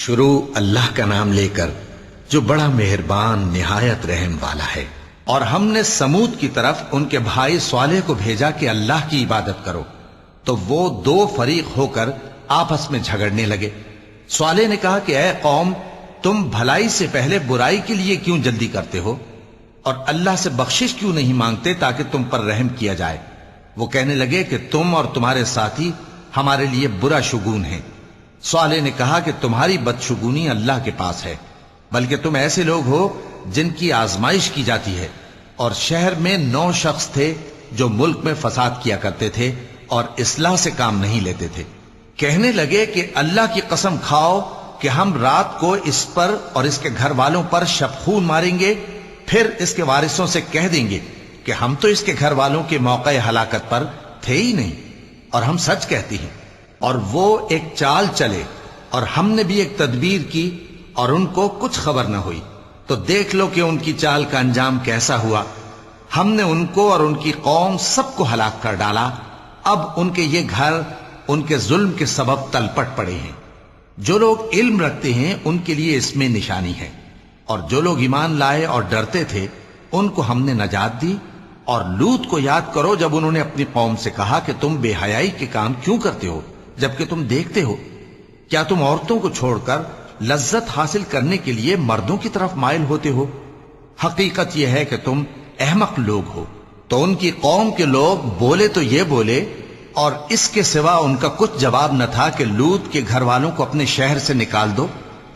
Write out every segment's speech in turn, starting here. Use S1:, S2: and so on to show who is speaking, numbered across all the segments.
S1: شروع اللہ کا نام لے کر جو بڑا مہربان نہایت رحم والا ہے۔ اور ہم نے سمود کی طرف ان کے بھائی صالح کو بھیجا کہ اللہ کی عبادت کرو، تو وہ دو فریق ہو کر آپس میں جھگڑنے لگے۔ صالح نے کہا کہ اے قوم، تم بھلائی سے پہلے برائی کے لیے کیوں جلدی کرتے ہو اور اللہ سے بخشش کیوں نہیں مانگتے تاکہ تم پر رحم کیا جائے؟ وہ کہنے لگے کہ تم اور تمہارے ساتھی ہمارے لیے برا شگون ہیں۔ صالح نے کہا کہ تمہاری بدشگونی اللہ کے پاس ہے، بلکہ تم ایسے لوگ ہو جن کی آزمائش کی جاتی ہے۔ اور شہر میں 9 شخص تھے جو ملک میں فساد کیا کرتے تھے اور اصلاح سے کام نہیں لیتے تھے۔ کہنے لگے کہ اللہ کی قسم کھاؤ کہ ہم رات کو اس پر اور اس کے گھر والوں پر شبخون ماریں گے، پھر اس کے وارثوں سے کہہ دیں گے کہ ہم تو اس کے گھر والوں کے موقع ہلاکت پر تھے ہی نہیں، اور ہم سچ کہتی ہیں۔ اور وہ ایک چال چلے، اور ہم نے بھی ایک تدبیر کی اور ان کو کچھ خبر نہ ہوئی۔ تو دیکھ لو کہ ان کی چال کا انجام کیسا ہوا۔ ہم نے ان کو اور ان کی قوم سب کو ہلاک کر ڈالا۔ اب ان کے یہ گھر ان کے ظلم کے سبب تلپٹ پڑے ہیں۔ جو لوگ علم رکھتے ہیں ان کے لیے اس میں نشانی ہے، اور جو لوگ ایمان لائے اور ڈرتے تھے ان کو ہم نے نجات دی۔ اور لوط کو یاد کرو جب انہوں نے اپنی قوم سے کہا کہ تم بے حیائی کے کام کیوں کرتے ہو جبکہ تم دیکھتے ہو؟ کیا تم عورتوں کو چھوڑ کر لذت حاصل کرنے کے لیے مردوں کی طرف مائل ہوتے ہو؟ حقیقت یہ ہے کہ تم احمق لوگ ہو۔ تو ان کی قوم کے لوگ بولے تو یہ بولے، اور اس کے سوا ان کا کچھ جواب نہ تھا کہ لوط کے گھر والوں کو اپنے شہر سے نکال دو،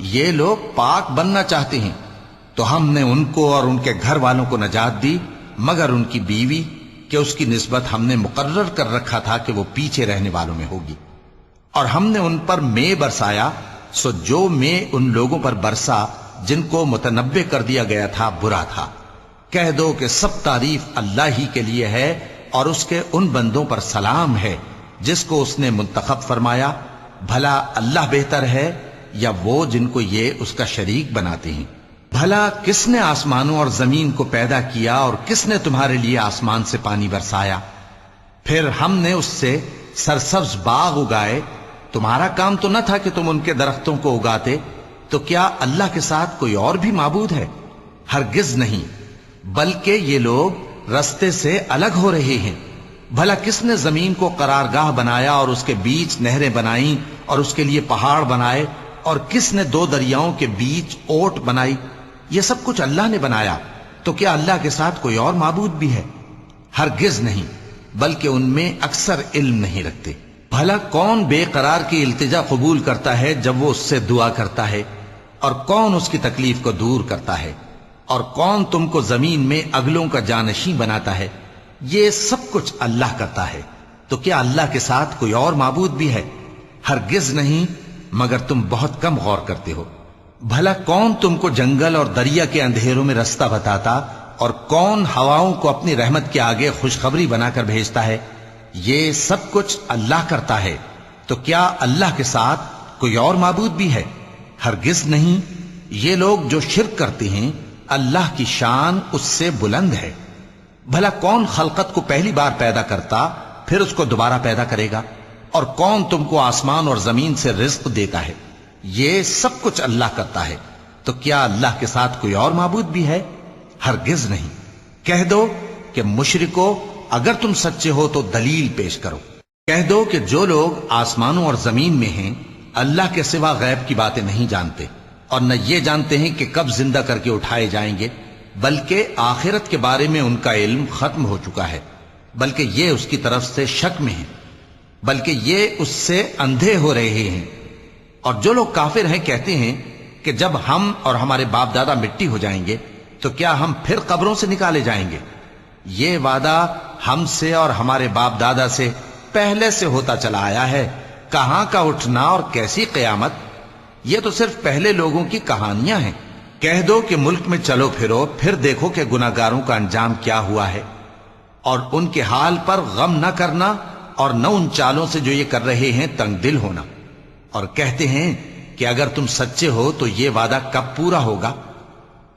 S1: یہ لوگ پاک بننا چاہتے ہیں۔ تو ہم نے ان کو اور ان کے گھر والوں کو نجات دی، مگر ان کی بیوی کہ اس کی نسبت ہم نے مقرر کر رکھا تھا کہ وہ پیچھے رہنے والوں میں ہوگی۔ اور ہم نے ان پر مے برسایا، سو جو مے ان لوگوں پر برسا جن کو متنبع کر دیا گیا تھا برا تھا۔ کہہ دو کہ سب تعریف اللہ ہی کے لیے ہے، اور اس کے ان بندوں پر سلام ہے جس کو اس نے منتخب فرمایا۔ بھلا اللہ بہتر ہے یا وہ جن کو یہ اس کا شریک بناتے ہیں؟ بھلا کس نے آسمانوں اور زمین کو پیدا کیا، اور کس نے تمہارے لیے آسمان سے پانی برسایا؟ پھر ہم نے اس سے سرسبز باغ اگائے۔ تمہارا کام تو نہ تھا کہ تم ان کے درختوں کو اگاتے؟ تو کیا اللہ کے ساتھ کوئی اور بھی معبود ہے؟ ہرگز نہیں، بلکہ یہ لوگ رستے سے الگ ہو رہے ہیں۔ بھلا کس نے زمین کو قرارگاہ بنایا اور اس کے بیچ نہریں بنائیں اور اس کے لیے پہاڑ بنائے، اور کس نے 2 دریاؤں کے بیچ اوٹ بنائی؟ یہ سب کچھ اللہ نے بنایا۔ تو کیا اللہ کے ساتھ کوئی اور معبود بھی ہے؟ ہرگز نہیں، بلکہ ان میں اکثر علم نہیں رکھتے۔ بھلا کون بے قرار کی التجا قبول کرتا ہے جب وہ اس سے دعا کرتا ہے؟ اور کون اس کی تکلیف کو دور کرتا ہے؟ اور کون تم کو زمین میں اگلوں کا جانشین بناتا ہے؟ یہ سب کچھ اللہ کرتا ہے۔ تو کیا اللہ کے ساتھ کوئی اور معبود بھی ہے؟ ہرگز نہیں، مگر تم بہت کم غور کرتے ہو۔ بھلا کون تم کو جنگل اور دریا کے اندھیروں میں رستہ بتاتا، اور کون ہواؤں کو اپنی رحمت کے آگے خوشخبری بنا کر بھیجتا ہے؟ یہ سب کچھ اللہ کرتا ہے۔ تو کیا اللہ کے ساتھ کوئی اور معبود بھی ہے؟ ہرگز نہیں۔ یہ لوگ جو شرک کرتے ہیں اللہ کی شان اس سے بلند ہے۔ بھلا کون خلقت کو پہلی بار پیدا کرتا پھر اس کو دوبارہ پیدا کرے گا؟ اور کون تم کو آسمان اور زمین سے رزق دیتا ہے؟ یہ سب کچھ اللہ کرتا ہے۔ تو کیا اللہ کے ساتھ کوئی اور معبود بھی ہے؟ ہرگز نہیں۔ کہہ دو کہ مشرکو، اگر تم سچے ہو تو دلیل پیش کرو۔ کہہ دو کہ جو لوگ آسمانوں اور زمین میں ہیں اللہ کے سوا غیب کی باتیں نہیں جانتے، اور نہ یہ جانتے ہیں کہ کب زندہ کر کے اٹھائے جائیں گے، بلکہ آخرت کے بارے میں ان کا علم ختم ہو چکا ہے، بلکہ یہ اس کی طرف سے شک میں ہیں، بلکہ یہ اس سے اندھے ہو رہے ہیں۔ اور جو لوگ کافر ہیں کہتے ہیں کہ جب ہم اور ہمارے باپ دادا مٹی ہو جائیں گے تو کیا ہم پھر قبروں سے نکالے جائیں گے؟ یہ وعدہ ہم سے اور ہمارے باپ دادا سے پہلے سے ہوتا چلا آیا ہے۔ کہاں کا اٹھنا اور کیسی قیامت؟ یہ تو صرف پہلے لوگوں کی کہانیاں ہیں۔ کہہ دو کہ ملک میں چلو پھرو، پھر دیکھو کہ گناہگاروں کا انجام کیا ہوا ہے، اور ان کے حال پر غم نہ کرنا، اور نہ ان چالوں سے جو یہ کر رہے ہیں تنگ دل ہونا۔ اور کہتے ہیں کہ اگر تم سچے ہو تو یہ وعدہ کب پورا ہوگا؟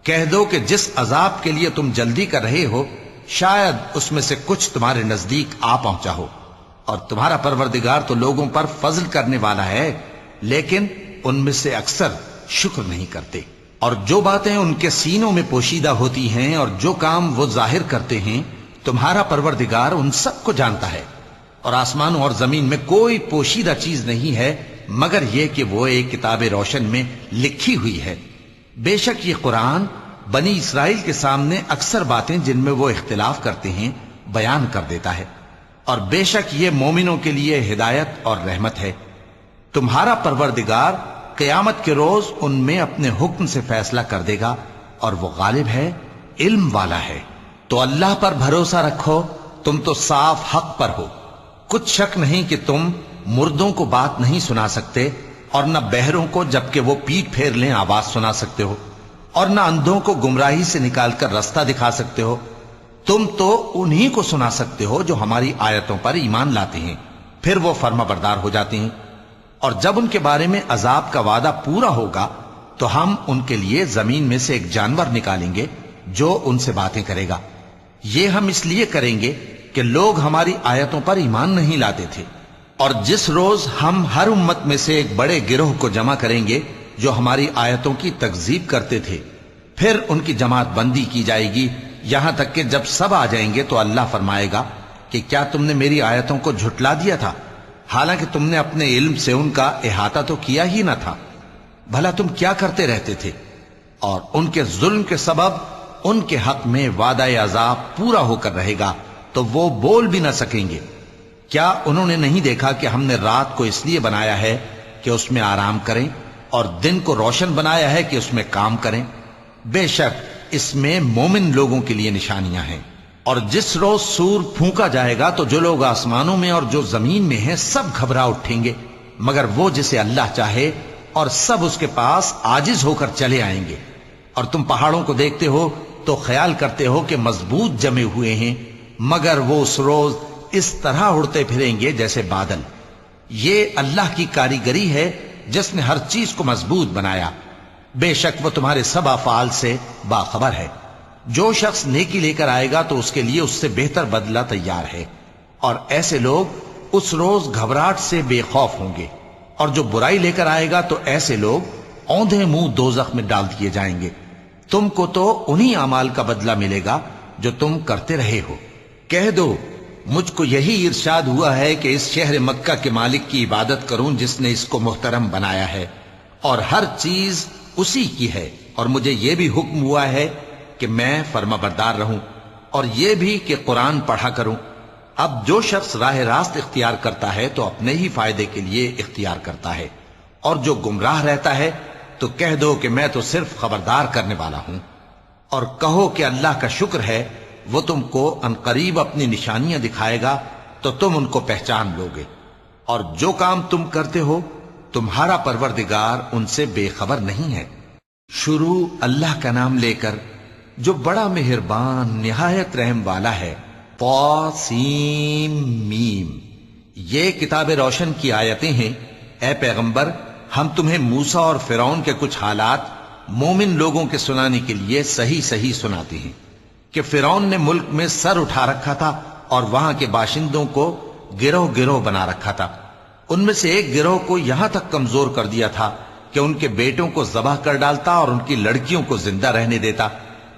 S1: کہہ دو کہ جس عذاب کے لیے تم جلدی کر رہے ہو شاید اس میں سے کچھ تمہارے نزدیک آ پہنچا ہو، اور تمہارا پروردگار تو لوگوں پر فضل کرنے والا ہے، لیکن ان میں سے اکثر شکر نہیں کرتے۔ اور جو باتیں ان کے سینوں میں پوشیدہ ہوتی ہیں اور جو کام وہ ظاہر کرتے ہیں، تمہارا پروردگار ان سب کو جانتا ہے۔ اور آسمانوں اور زمین میں کوئی پوشیدہ چیز نہیں ہے مگر یہ کہ وہ ایک کتاب روشن میں لکھی ہوئی ہے۔ بے شک یہ قرآن بنی اسرائیل کے سامنے اکثر باتیں جن میں وہ اختلاف کرتے ہیں بیان کر دیتا ہے، اور بے شک یہ مومنوں کے لیے ہدایت اور رحمت ہے۔ تمہارا پروردگار قیامت کے روز ان میں اپنے حکم سے فیصلہ کر دے گا، اور وہ غالب ہے، علم والا ہے۔ تو اللہ پر بھروسہ رکھو، تم تو صاف حق پر ہو۔ کچھ شک نہیں کہ تم مردوں کو بات نہیں سنا سکتے، اور نہ بہروں کو جبکہ وہ پیٹ پھیر لیں آواز سنا سکتے ہو، اور نہ اندھوں کو گمراہی سے نکال کر رستہ دکھا سکتے ہو۔ تم تو انہی کو سنا سکتے ہو جو ہماری آیتوں پر ایمان لاتے ہیں، پھر وہ فرما بردار ہو جاتے ہیں۔ اور جب ان کے بارے میں عذاب کا وعدہ پورا ہوگا تو ہم ان کے لیے زمین میں سے ایک جانور نکالیں گے جو ان سے باتیں کرے گا۔ یہ ہم اس لیے کریں گے کہ لوگ ہماری آیتوں پر ایمان نہیں لاتے تھے۔ اور جس روز ہم ہر امت میں سے ایک بڑے گروہ کو جمع کریں گے جو ہماری آیتوں کی تکذیب کرتے تھے، پھر ان کی جماعت بندی کی جائے گی، یہاں تک کہ جب سب آ جائیں گے تو اللہ فرمائے گا کہ کیا تم نے میری آیتوں کو جھٹلا دیا تھا، حالانکہ تم نے اپنے علم سے ان کا احاطہ تو کیا ہی نہ تھا۔ بھلا تم کیا کرتے رہتے تھے؟ اور ان کے ظلم کے سبب ان کے حق میں وعدہ عذاب پورا ہو کر رہے گا تو وہ بول بھی نہ سکیں گے۔ کیا انہوں نے نہیں دیکھا کہ ہم نے رات کو اس لیے بنایا ہے کہ اس میں آرام کریں، اور دن کو روشن بنایا ہے کہ اس میں کام کریں؟ بے شک اس میں مومن لوگوں کے لیے نشانیاں ہیں۔ اور جس روز سور پھونکا جائے گا تو جو لوگ آسمانوں میں اور جو زمین میں ہیں سب گھبرا اٹھیں گے، مگر وہ جسے اللہ چاہے، اور سب اس کے پاس عاجز ہو کر چلے آئیں گے۔ اور تم پہاڑوں کو دیکھتے ہو تو خیال کرتے ہو کہ مضبوط جمے ہوئے ہیں، مگر وہ اس روز اس طرح اڑتے پھریں گے جیسے بادل۔ یہ اللہ کی کاریگری ہے جس نے ہر چیز کو مضبوط بنایا، بے شک وہ تمہارے سب افعال سے باخبر ہے۔ جو شخص نیکی لے کر آئے گا تو اس کے لیے اس سے بہتر بدلہ تیار ہے، اور ایسے لوگ اس روز گھبراہٹ سے بے خوف ہوں گے۔ اور جو برائی لے کر آئے گا تو ایسے لوگ اوندھے منہ دوزخ میں ڈال دیے جائیں گے۔ تم کو تو انہی اعمال کا بدلہ ملے گا جو تم کرتے رہے ہو۔ کہہ دو مجھ کو یہی ارشاد ہوا ہے کہ اس شہر مکہ کے مالک کی عبادت کروں جس نے اس کو محترم بنایا ہے، اور ہر چیز اسی کی ہے، اور مجھے یہ بھی حکم ہوا ہے کہ میں فرما بردار رہوں، اور یہ بھی کہ قرآن پڑھا کروں۔ اب جو شخص راہ راست اختیار کرتا ہے تو اپنے ہی فائدے کے لیے اختیار کرتا ہے، اور جو گمراہ رہتا ہے تو کہہ دو کہ میں تو صرف خبردار کرنے والا ہوں۔ اور کہو کہ اللہ کا شکر ہے، وہ تم کو عنقریب اپنی نشانیاں دکھائے گا تو تم ان کو پہچان لو گے۔ اور جو کام تم کرتے ہو تمہارا پروردگار ان سے بے خبر نہیں ہے۔ شروع اللہ کا نام لے کر جو بڑا مہربان نہایت رحم والا ہے۔ طاسیم میم، یہ کتاب روشن کی آیتیں ہیں۔ اے پیغمبر، ہم تمہیں موسیٰ اور فرعون کے کچھ حالات مومن لوگوں کے سنانے کے لیے صحیح صحیح سناتے ہیں کہ فرعون نے ملک میں سر اٹھا رکھا تھا اور وہاں کے باشندوں کو گروہ گروہ بنا رکھا تھا۔ ان میں سے ایک گروہ کو یہاں تک کمزور کر دیا تھا کہ ان کے بیٹوں کو ذبح کر ڈالتا اور ان کی لڑکیوں کو زندہ رہنے دیتا۔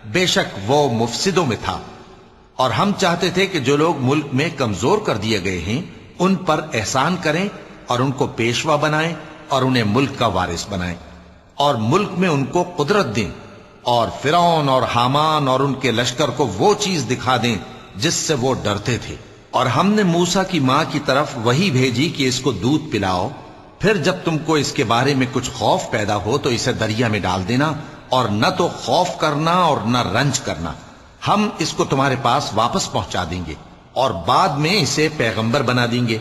S1: بے شک وہ مفسدوں میں تھا۔ اور ہم چاہتے تھے کہ جو لوگ ملک میں کمزور کر دیے گئے ہیں ان پر احسان کریں اور ان کو پیشوا بنائیں اور انہیں ملک کا وارث بنائیں، اور ملک میں ان کو قدرت دیں، اور فرعون اور حامان اور ان کے لشکر کو وہ چیز دکھا دیں جس سے وہ ڈرتے تھے۔ اور ہم نے موسیٰ کی ماں کی طرف وحی بھیجی کہ اس کو دودھ پلاؤ، پھر جب تم کو اس کے بارے میں کچھ خوف پیدا ہو تو اسے دریا میں ڈال دینا، اور نہ تو خوف کرنا اور نہ رنج کرنا، ہم اس کو تمہارے پاس واپس پہنچا دیں گے اور بعد میں اسے پیغمبر بنا دیں گے۔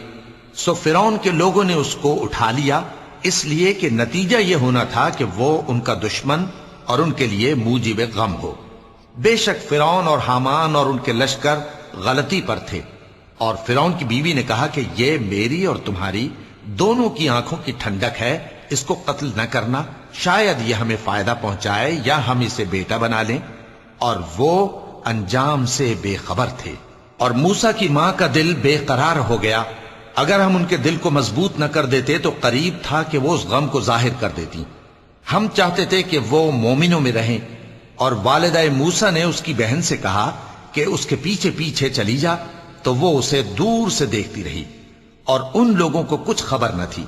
S1: سو فرعون کے لوگوں نے اس کو اٹھا لیا، اس لیے کہ نتیجہ یہ ہونا تھا کہ وہ ان کا دشمن اور ان کے لیے موجب غم ہو۔ بے شک فرعون اور حامان اور ان کے لشکر غلطی پر تھے۔ اور فرعون کی بیوی نے کہا کہ یہ میری اور تمہاری دونوں کی آنکھوں کی ٹھنڈک ہے، اس کو قتل نہ کرنا، شاید یہ ہمیں فائدہ پہنچائے یا ہم اسے بیٹا بنا لیں۔ اور وہ انجام سے بے خبر تھے۔ اور موسیٰ کی ماں کا دل بے قرار ہو گیا، اگر ہم ان کے دل کو مضبوط نہ کر دیتے تو قریب تھا کہ وہ اس غم کو ظاہر کر دیتی۔ ہم چاہتے تھے کہ وہ مومنوں میں رہیں، اور والدہ موسیٰ نے اس کی بہن سے کہا کہ اس کے پیچھے پیچھے چلی جا، تو وہ اسے دور سے دیکھتی رہی اور ان لوگوں کو کچھ خبر نہ تھی،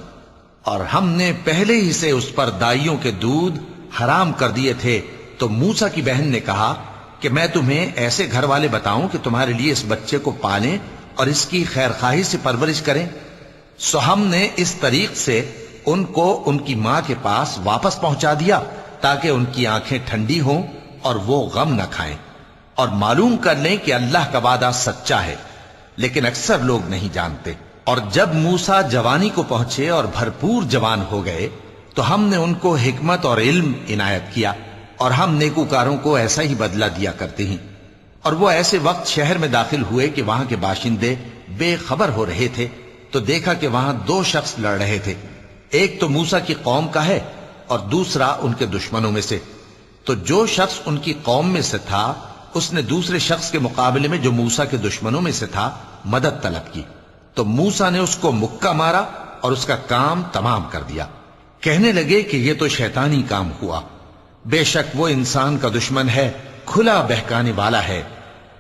S1: اور ہم نے پہلے ہی سے اس پر دائیوں کے دودھ حرام کر دیے تھے۔ تو موسیٰ کی بہن نے کہا کہ میں تمہیں ایسے گھر والے بتاؤں کہ تمہارے لیے اس بچے کو پالیں اور اس کی خیر خواہی سے پرورش کریں۔ سو ہم نے اس طریق سے ان کو ان کی ماں کے پاس واپس پہنچا دیا تاکہ ان کی آنکھیں ٹھنڈی ہوں اور وہ غم نہ کھائیں، اور معلوم کر لیں کہ اللہ کا وعدہ سچا ہے، لیکن اکثر لوگ نہیں جانتے۔ اور جب موسیٰ جوانی کو پہنچے اور بھرپور جوان ہو گئے تو ہم نے ان کو حکمت اور علم عنایت کیا، اور ہم نیکوکاروں کو ایسا ہی بدلہ دیا کرتے ہیں۔ اور وہ ایسے وقت شہر میں داخل ہوئے کہ وہاں کے باشندے بے خبر ہو رہے تھے، تو دیکھا کہ وہاں دو شخص لڑ رہے تھے، ایک تو موسیٰ کی قوم کا ہے اور دوسرا ان کے دشمنوں میں سے۔ تو جو شخص ان کی قوم میں سے تھا اس نے دوسرے شخص کے مقابلے میں جو موسیٰ کے دشمنوں میں سے تھا مدد طلب کی، تو موسیٰ نے اس کو مکہ مارا اور اس کا کام تمام کر دیا۔ کہنے لگے کہ یہ تو شیطانی کام ہوا، بے شک وہ انسان کا دشمن ہے، کھلا بہکانے والا ہے۔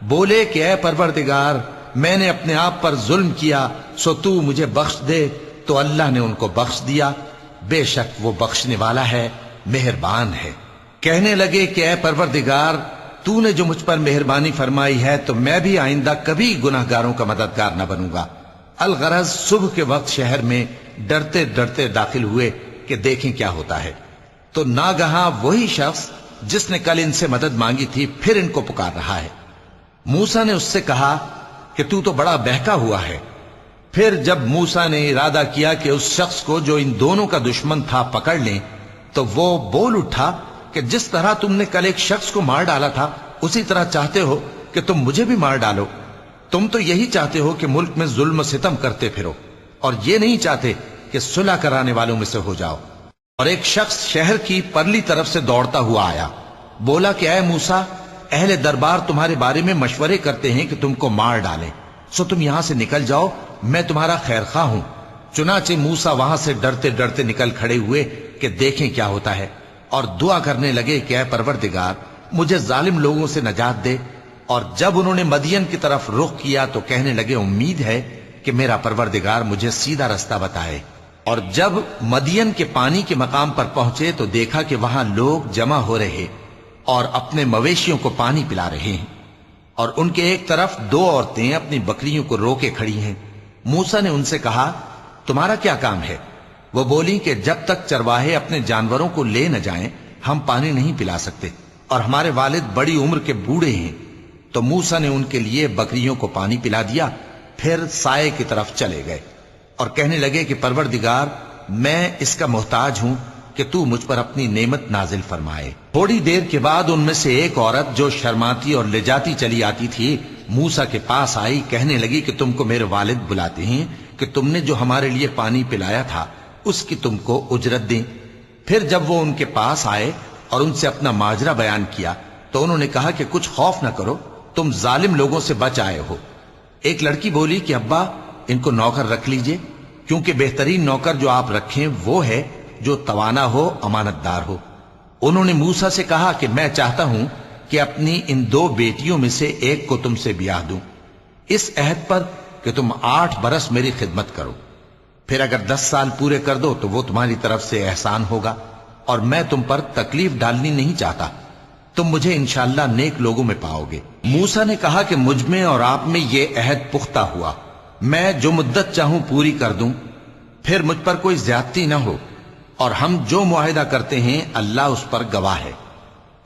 S1: بولے کہ اے پروردگار، میں نے اپنے آپ پر ظلم کیا، سو تو مجھے بخش دے۔ تو اللہ نے ان کو بخش دیا، بے شک وہ بخشنے والا ہے، مہربان ہے۔ کہنے لگے کہ اے پروردگار، تو نے جو مجھ پر مہربانی فرمائی ہے تو میں بھی آئندہ کبھی گناہ گاروں کا مددگار نہ بنوں گا۔ الغرض صبح کے وقت شہر میں ڈرتے ڈرتے داخل ہوئے کہ دیکھیں کیا ہوتا ہے، تو ناگہاں وہی شخص جس نے کل ان سے مدد مانگی تھی پھر ان کو پکار رہا ہے۔ موسیٰ نے اس سے کہا کہ تو بڑا بہکا ہوا ہے۔ پھر جب موسیٰ نے ارادہ کیا کہ اس شخص کو جو ان دونوں کا دشمن تھا پکڑ لیں، تو وہ بول اٹھا کہ جس طرح تم نے کل ایک شخص کو مار ڈالا تھا اسی طرح چاہتے ہو کہ تم مجھے بھی مار ڈالو۔ تم تو یہی چاہتے ہو کہ ملک میں ظلم و ستم کرتے پھرو، اور یہ نہیں چاہتے کہ صلح کرانے والوں میں سے ہو جاؤ۔ اور ایک شخص شہر کی پرلی طرف سے دوڑتا ہوا آیا، بولا کہ اے موسیٰ، اہل دربار تمہارے بارے میں مشورے کرتے ہیں کہ تم کو مار ڈالیں، سو تم یہاں سے نکل جاؤ، میں تمہارا خیر خواہ ہوں۔ چنانچہ موسیٰ وہاں سے ڈرتے ڈرتے نکل کھڑے ہوئے کہ دیکھیں کیا ہوتا ہے، اور دعا کرنے لگے کہ اے پروردگار، مجھے ظالم لوگوں سے نجات دے۔ اور جب انہوں نے مدین کی طرف رخ کیا تو کہنے لگے امید ہے کہ میرا پروردگار مجھے سیدھا رستہ بتائے۔ اور جب مدین کے پانی کے مقام پر پہنچے تو دیکھا کہ وہاں لوگ جمع ہو رہے اور اپنے مویشیوں کو پانی پلا رہے ہیں، اور ان کے ایک طرف دو عورتیں اپنی بکریوں کو روکے کھڑی ہیں۔ موسیٰ نے ان سے کہا تمہارا کیا کام ہے؟ وہ بولی کہ جب تک چرواہے اپنے جانوروں کو لے نہ جائیں ہم پانی نہیں پلا سکتے، اور ہمارے والد بڑی عمر کے بوڑھے ہیں۔ تو موسیٰ نے ان کے لیے بکریوں کو پانی پلا دیا، پھر سائے کی طرف چلے گئے اور کہنے لگے کہ پروردگار، میں اس کا محتاج ہوں کہ تو مجھ پر اپنی نعمت نازل فرمائے۔ تھوڑی دیر کے بعد ان میں سے ایک عورت جو شرماتی اور لجاتی چلی آتی تھی موسیٰ کے پاس آئی، کہنے لگی کہ تم کو میرے والد بلاتے ہیں کہ تم نے جو ہمارے لیے پانی پلایا تھا اس کی تم کو اجرت دیں۔ پھر جب وہ ان کے پاس آئے اور ان سے اپنا ماجرا بیان کیا تو انہوں نے کہا کہ کچھ خوف نہ کرو، تم ظالم لوگوں سے بچ آئے ہو۔ ایک لڑکی بولی کہ ابا، ان کو نوکر رکھ لیجئے، کیونکہ بہترین نوکر جو آپ رکھیں وہ ہے جو توانا ہو، امانت دار ہو۔ انہوں نے موسیٰ سے کہا کہ میں چاہتا ہوں کہ اپنی ان دو بیٹیوں میں سے ایک کو تم سے بیاہ دوں، اس عہد پر کہ تم 8 برس میری خدمت کرو، پھر اگر 10 سال پورے کر دو تو وہ تمہاری طرف سے احسان ہوگا، اور میں تم پر تکلیف ڈالنی نہیں چاہتا، تم مجھے انشاءاللہ نیک لوگوں میں پاؤ گے۔ موسیٰ نے کہا کہ مجھ میں اور آپ میں یہ عہد پختہ ہوا، میں جو مدت چاہوں پوری کر دوں، پھر مجھ پر کوئی زیادتی نہ ہو، اور ہم جو معاہدہ کرتے ہیں اللہ اس پر گواہ ہے۔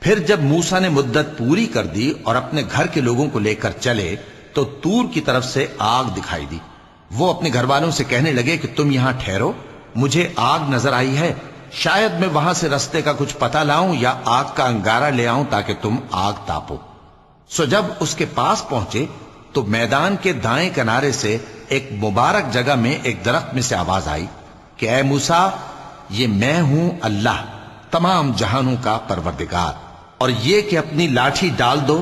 S1: پھر جب موسیٰ نے مدت پوری کر دی اور اپنے گھر کے لوگوں کو لے کر چلے تو طور کی طرف سے آگ دکھائی دی۔ وہ اپنے گھر والوں سے کہنے لگے کہ تم یہاں ٹھہرو، مجھے آگ نظر آئی ہے، شاید میں وہاں سے رستے کا کچھ پتہ لاؤں یا آگ کا انگارہ لے آؤں تاکہ تم آگ تاپو۔ سو جب اس کے پاس پہنچے تو میدان کے دائیں کنارے سے ایک مبارک جگہ میں ایک درخت میں سے آواز آئی کہ اے موسیٰ، یہ میں ہوں اللہ، تمام جہانوں کا پروردگار، اور یہ کہ اپنی لاٹھی ڈال دو۔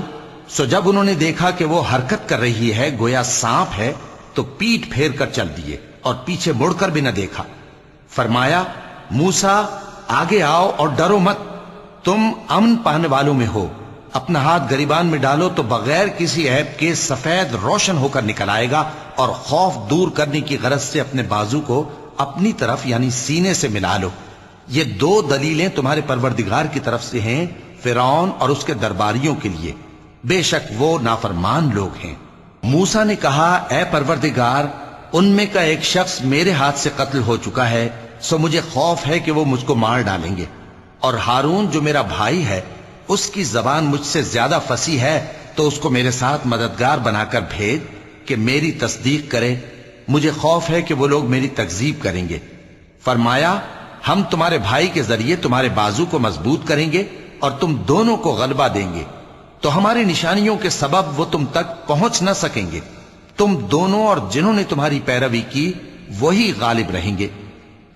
S1: سو جب انہوں نے دیکھا کہ وہ حرکت کر رہی ہے گویا سانپ ہے تو پیٹ پھیر کر چل دیے اور پیچھے مڑ کر بھی نہ دیکھا۔ فرمایا موسیٰ آگے آؤ اور ڈرو مت، تم امن پانے والوں میں ہو۔ اپنا ہاتھ گریبان میں ڈالو تو بغیر کسی عیب کے سفید روشن ہو کر نکل آئے گا، اور خوف دور کرنے کی غرض سے اپنے بازو کو اپنی طرف یعنی سینے سے ملا لو۔ یہ دو دلیلیں تمہارے پروردگار کی طرف سے ہیں فرعون اور اس کے درباریوں کے لیے، بے شک وہ نافرمان لوگ ہیں۔ موسیٰ نے کہا اے پروردگار، ان میں کا ایک شخص میرے ہاتھ سے قتل ہو چکا ہے، سو مجھے خوف ہے کہ وہ مجھ کو مار ڈالیں گے، اور ہارون جو میرا بھائی ہے اس کی زبان مجھ سے زیادہ فصیح ہے، تو اس کو میرے ساتھ مددگار بنا کر بھیج کہ میری تصدیق کرے، مجھے خوف ہے کہ وہ لوگ میری تکذیب کریں گے۔ فرمایا ہم تمہارے بھائی کے ذریعے تمہارے بازو کو مضبوط کریں گے اور تم دونوں کو غلبہ دیں گے، تو ہماری نشانیوں کے سبب وہ تم تک پہنچ نہ سکیں گے، تم دونوں اور جنہوں نے تمہاری پیروی کی وہی غالب رہیں گے۔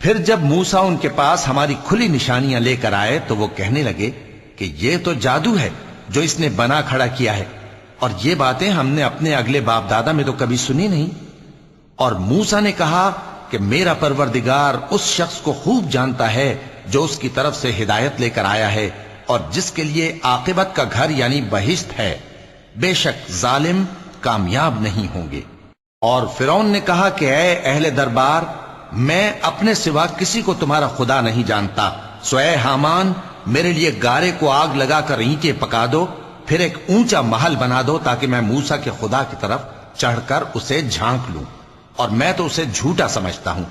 S1: پھر جب موسیٰ ان کے پاس ہماری کھلی نشانیاں لے کر آئے تو وہ کہنے لگے کہ یہ تو جادو ہے جو اس نے بنا کھڑا کیا ہے، اور یہ باتیں ہم نے اپنے اگلے باپ دادا میں تو کبھی سنی نہیں۔ اور موسیٰ نے کہا کہ میرا پروردگار اس شخص کو خوب جانتا ہے جو اس کی طرف سے ہدایت لے کر آیا ہے اور جس کے لیے عاقبت کا گھر یعنی بہشت ہے، بے شک ظالم کامیاب نہیں ہوں گے۔ اور فرعون نے کہا کہ اے اہل دربار، میں اپنے سوا کسی کو تمہارا خدا نہیں جانتا، سو اے حامان میرے لیے گارے کو آگ لگا کر اینٹیں پکا دو، پھر ایک اونچا محل بنا دو تاکہ میں موسیٰ کے خدا کی طرف چڑھ کر اسے جھانک لوں، اور میں تو اسے جھوٹا سمجھتا ہوں۔